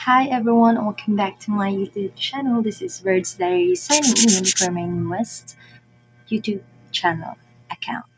Hi everyone, welcome back to my YouTube channel. This is Birds Diary signing in for my newest YouTube channel account.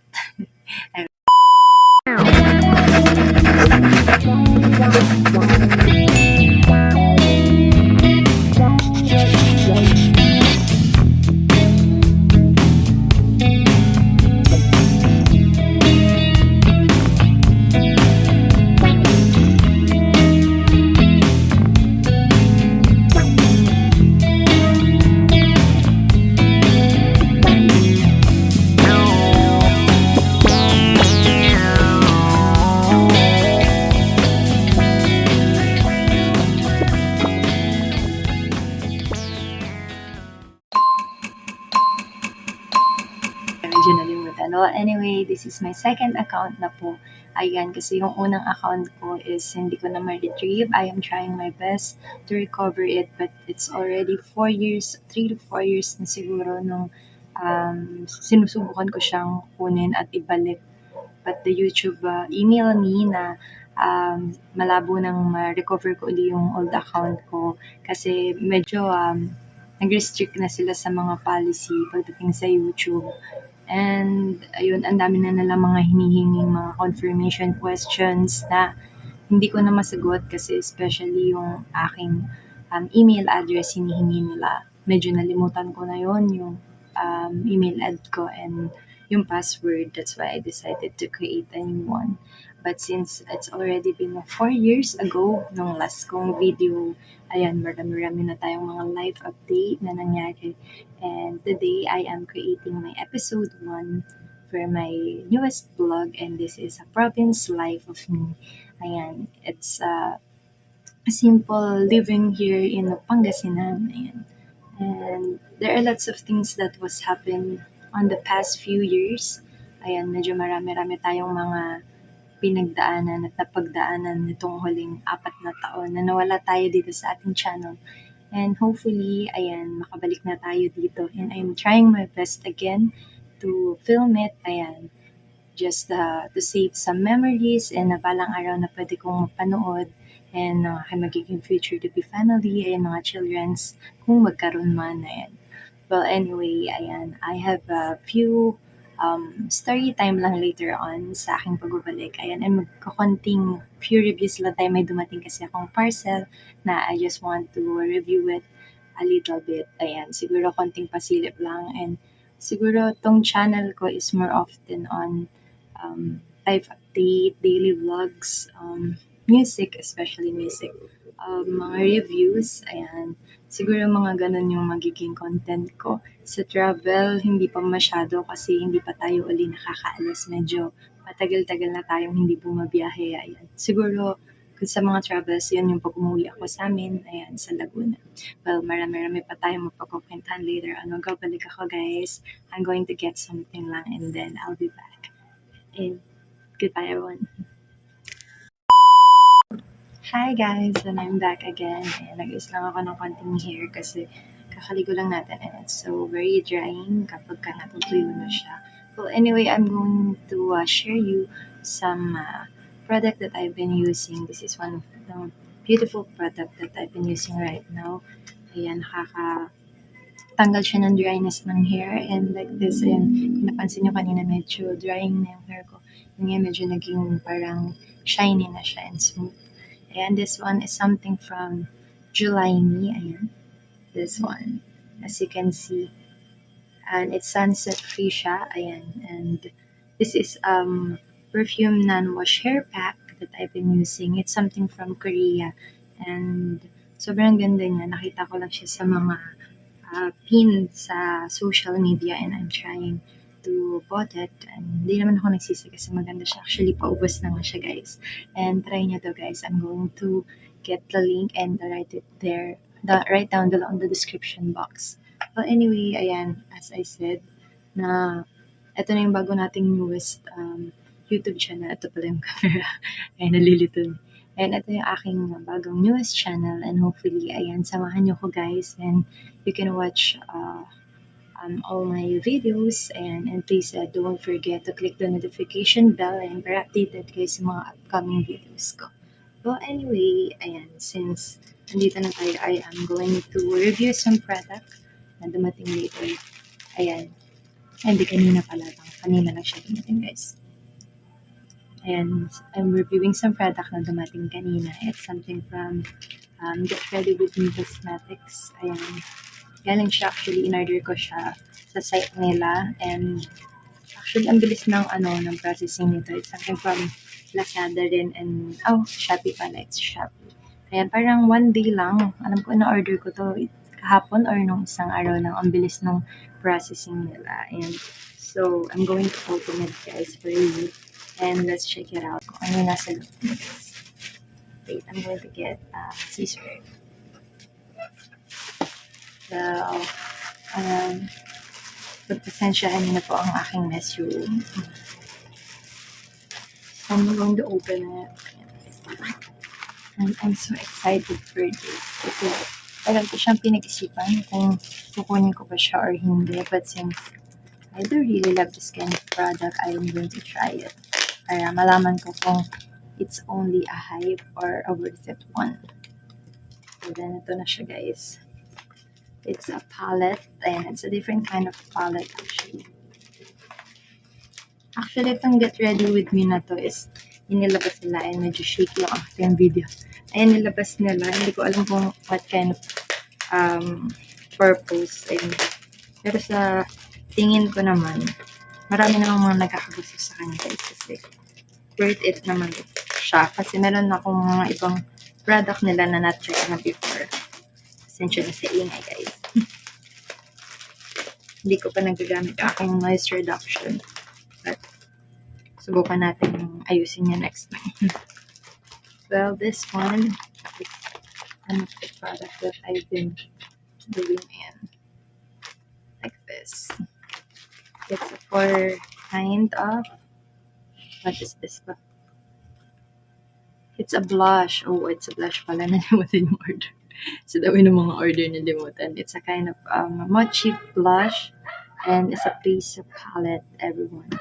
Medyo nalimutan. Well, anyway, this is my second account na po. Ayan, kasi yung unang account ko is hindi ko na ma-retrieve. I am trying my best to recover it, but it's already 4 years, 3 to 4 years na siguro nung sinusubukan ko siyang kunin at ibalik. But the YouTube email me na malabo nang ma-recover ko uli yung old account ko kasi medyo nag-restrict na sila sa mga policy pagdating sa YouTube. And ayun, ang dami na nila mga hinihinging mga confirmation questions na hindi ko na masagot kasi especially yung aking email address hinihingi nila. Medyo nalimutan ko na yon yung email ad ko and yung password. That's why I decided to create a new one. But since it's already been 4 years ago nung last kong video, ayan, marami-rami na tayong mga live update na nangyari. And today, I am creating my episode 1 for my newest vlog and this is a province life of me. Ayan, it's a simple living here in Pangasinan. Ayan. And there are lots of things that was happened on the past few years. Ayan, medyo marami-rami tayong mga pinagdaanan at napagdaanan nitong huling 4 na taon na nawala tayo dito sa ating channel. And hopefully, ayan, makabalik na tayo dito. And I'm trying my best again to film it. Ayan, just to save some memories and na balang araw na pwede kong mapanood and magiging future to be family, ayan, mga children's, kung magkaroon man, ayan. Well, anyway, ayan, I have a few story time lang later on sa aking pagbabalik. Ayan, and magkakonting few reviews lang tayo. May dumating kasi akong parcel na I just want to review it a little bit. Ayan, siguro konting pasilip lang. And siguro tong channel ko is more often on life update, daily vlogs, music, especially music, mga reviews, ayan. Siguro mga ganun yung magiging content ko. Sa travel, hindi pa masyado kasi hindi pa tayo uli nakakaalis. Medyo matagal-tagal na tayong hindi bumabiyahe. Ayan. Siguro, kung sa mga travels, yun yung pag umuwi ako sa amin, ayan, sa Laguna. Well, marami-rami pa tayong mapagkukwentahan later on. Magkabalik ako, guys. I'm going to get something lang and then I'll be back. And goodbye, everyone. Hi guys, and I'm back again. Ayan, nag-is lang ako ng konting hair kasi kakaligo lang natin and it's so very drying kapag ka natutuyo na siya. Well, anyway, I'm going to share you some product that I've been using. This is one of the beautiful product that I've been using right now. Ayan, nakakatanggal siya ng dryness ng hair and like this. Ayan, kung napansin nyo kanina medyo drying na yung hair ko. Yung ngayon medyo naging parang shiny na siya and smooth. And this one is something from July Me. Ayan. This one. As you can see. And it's sunset free siya. Ayan. And this is perfume non-wash hair pack that I've been using. It's something from Korea. And sobrang ganda niya. Nakita ko lang siya sa mga pin sa social media and I'm trying to bought it and hindi naman ako nagsisi kasi maganda siya. Actually, paubos na nga siya, guys. And try nyo to, guys. I'm going to get the link and write it there, right down below on the description box. Well, anyway, ayan, as I said, na ito na yung bago nating newest YouTube channel. Ito pala yung camera. Ay, nalilito. And ito yung aking bagong newest channel and hopefully, ayan, samahan nyo ko, guys. And you can watch all my videos and please don't forget to click the notification bell and para updated kayo sa mga upcoming videos ko. Well, anyway, ayan, since nandito na tayo, I am going to review some product na dumating later. Ayan. Hindi, kanina pala lang. Kanina lang siya dumating, guys. Ayan, I'm reviewing some product na dumating kanina. It's something from Get Ready With Me Cosmetics. Ayan. Galing siya, actually, in-order ko siya sa site nila. And actually, ang bilis ng, ng processing nito. It's something from Lazada rin and, Shopee pala. It's Shopee. Ayan, parang one day lang. Alam ko na-order ko to kahapon or nung isang araw lang. Ang bilis ng processing nila. And so, I'm going to open it, guys, for you. And let's check it out kung ano nasa loob niya, guys. Wait, I'm going to get scissor. So, pagpasensyahan niyo na po ang aking mess room. So, I'm going to open it. And I'm so excited for this. Kasi alam ko siyang pinag-isipan kung kukunin ko ba siya or hindi. But since I do really love this kind of product, I am going to try it. Para malaman ko kung it's only a hype or a worth it one. So then, ito na siya, guys. It's a palette. And it's a different kind of palette, actually. Actually, itong Get Ready With Me na to is inilabas nila and medyo shaky yung aking video. Ayan, nilabas nila. Hindi ko alam kung what kind of purpose. Ayun. Pero sa tingin ko naman, marami namang mga nagkakagusto sa kanya, guys. Kasi worth it naman siya. Kasi meron akong mga ibang product nila na na-try na before. Pasensya na sa ingay, guys. Hindi ko pa nagagamit ang aking noise reduction. But subukan natin ayusin niya next time. Well, this one is one of the products that I've been doing in. Like this. It's for kind of, what is this ba? It's a blush. Oh, it's a blush pala. Nalimutan yung order. So, dami ng mga order na limutan. It's a kind of mochi blush. And it's a base palette, everyone.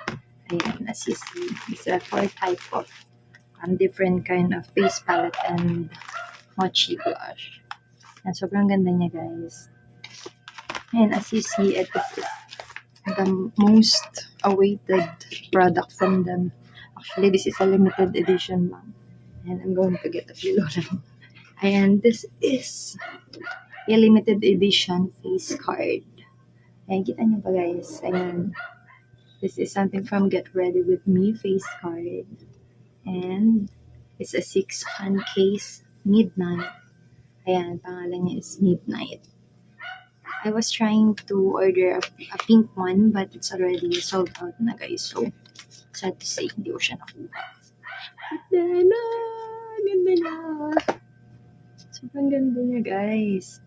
Ayan, as you see, it's a 4 type of different kind of face palette and mochi blush. And sobrang ganda niya, guys. And as you see, it is the most awaited product from them. Actually, this is a limited edition lang. And I'm going to get a few lang. And this is a limited edition face card. Ayan, kita niyo ba, guys? Ayan. This is something from Get Ready With Me face card. And it's a 6-pan case, Midnight. Ayan, pangalan niya is Midnight. I was trying to order a pink one, but it's already sold out na, guys. So, sad to say, hindi ko siya nakuha. Ganda niya. Sobrang ganda niya, guys.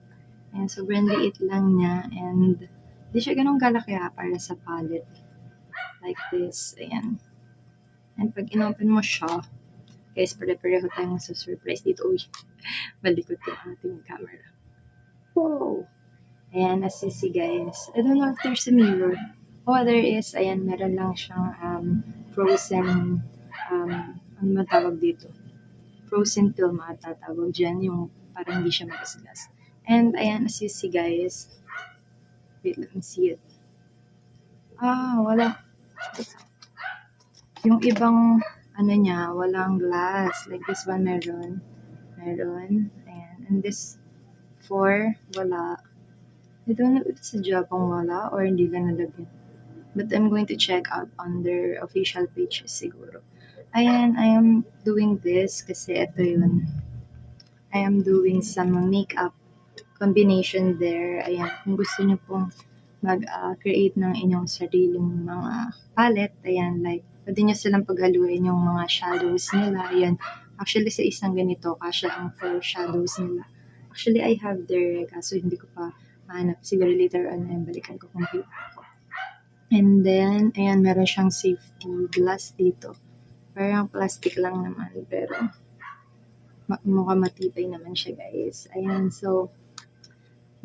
Ayan, sobrang liit lang niya. And, di siya ganun kalaki para sa palette. Like this. Ayan. And pag inopen mo siya, guys, pare-pareho tayong sa surprise dito. Uy, malikot yung ating camera. Whoa! Ayan, as you see, guys. I don't know if there's a mirror. Oh, there is. Ayan, meron lang siyang frozen, ano man tawag dito? Frozen film ata tawag dyan, yung parang hindi siya magasgas. And ayan, as you see, guys. Wait, let me see it. Wala. Yung ibang, niya, walang glass. Like this one, meron. Ayan. And this 4, wala. I don't know if it's a Japong wala or hindi lang nalagyan. But I'm going to check out on their official page siguro. Ayan, I am doing this kasi ito yun. I am doing some makeup combination there. Ayan, kung gusto niyo pong mag-create ng inyong sariling mga palette, ayan, like, pwede niyo silang paghaluin yung mga shadows nila. Ayan, actually sa isang ganito, kasya ang 4 shadows nila. Actually, I have their, kaso hindi ko pa mahanap. Siguro later on, ayun, balikan ko kung paper ko. And then, ayan, meron siyang safety glass dito. Parang plastic lang naman, pero mukhang matibay naman siya, guys. Ayan, so,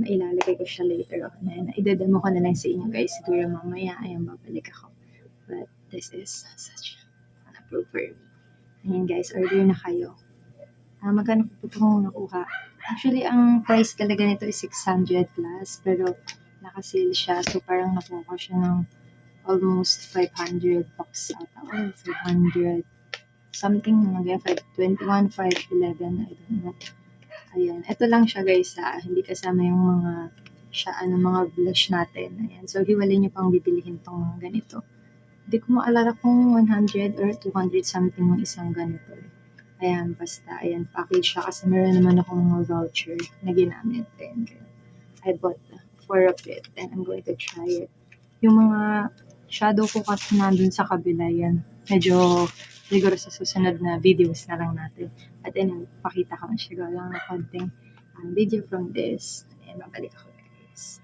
mailalagay ko siya later on. Ayan, idedemo ko na lang sa inyo, guys. Siguro mamaya, ayan, babalik ako. But this is such an approve for me. Ayan, guys, order na kayo. Magkano ko po itong nakuha? Actually, ang price talaga nito is 600 plus, pero naka-sale siya. So, parang nakuha ko siya ng almost 500 bucks ata. Or 500 something, mga 521, 511, I don't know. Ayan. Ito lang siya guys, hindi kasama yung mga blush natin. Ayan. So, hiwalay niyo pang bibilihin tong mga ganito. Hindi ko maalala kung 100 or 200 something yung isang ganito. Ayan, basta. Ayan, package siya kasi meron naman akong mga voucher na ginamit. And I bought 4 of it and I'm going to try it. Yung mga shadow ko kasi nandun sa kabila yan. Medyo siguro sa susunod na videos na lang natin. At anyway, pakita ko na siya. Gawa lang na konting video from this. Ayan, babalik ako guys.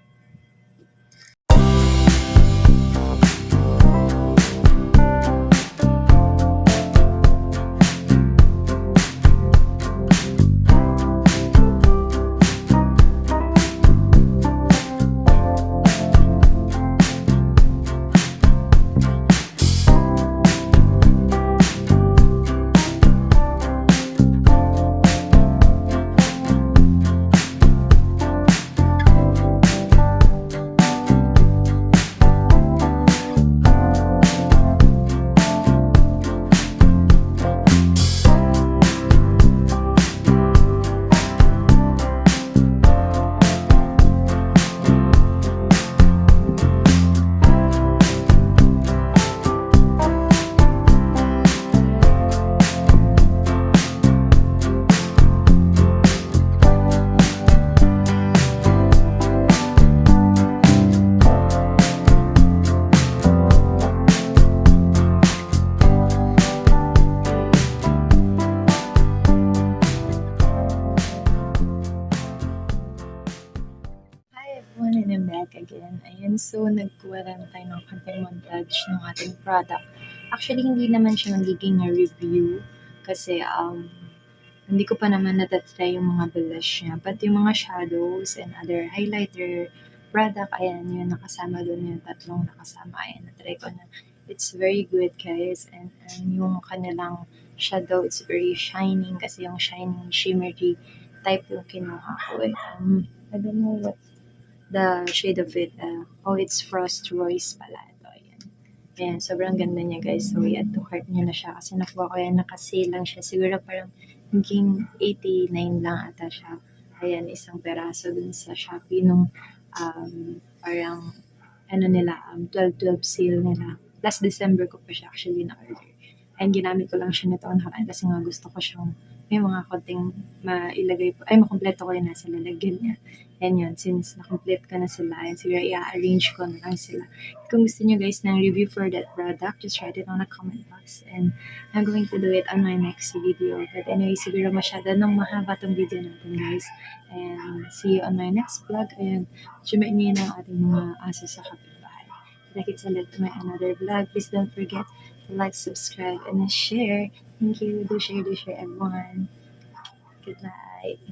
Hi everyone, and I'm back again. Ayan, so nagkuha lang tayo ng konting montage ng ating product. Actually, hindi naman siya magiging review kasi hindi ko pa naman natatry yung mga blush niya. But yung mga shadows and other highlighter product, ayan, yun nakasama doon yung tatlong nakasama. Ayan, natry ko na. It's very good guys. And yung kanilang shadow, it's very shining kasi yung shining shimmery type yung kinuha ko. I don't know what the shade of it. It's Frost Royce pala. Ito, ayan. Ayan, sobrang ganda niya guys. So, add to cart niyo na siya kasi nakuha ko yan, nakasale lang siya. Siguro parang naging 89 lang ata siya. Ayan, isang peraso dun sa Shopee nung parang 12-12 sale nila. Last December ko pa siya actually na-order. And ginamit ko lang siya nito nakaraan kasi nga gusto ko siyang may mga konting mailagay po, makumpleto ko yung nasa lalagyan niya. And yun, since na-complete ko na sila, and siguro i-arrange ko na lang sila. Kung gusto niyo guys ng review for that product, just write it on the comment box. And I'm going to do it on my next video. But anyway, siguro masyado nang mahaba tong video natin guys. And see you on my next vlog. Ayan, sumainin ang ating mga aso sa kapitbahay. Kita-kits ulit to my another vlog. Please don't forget to like, subscribe, and share. Thank you. Do share everyone. Good night.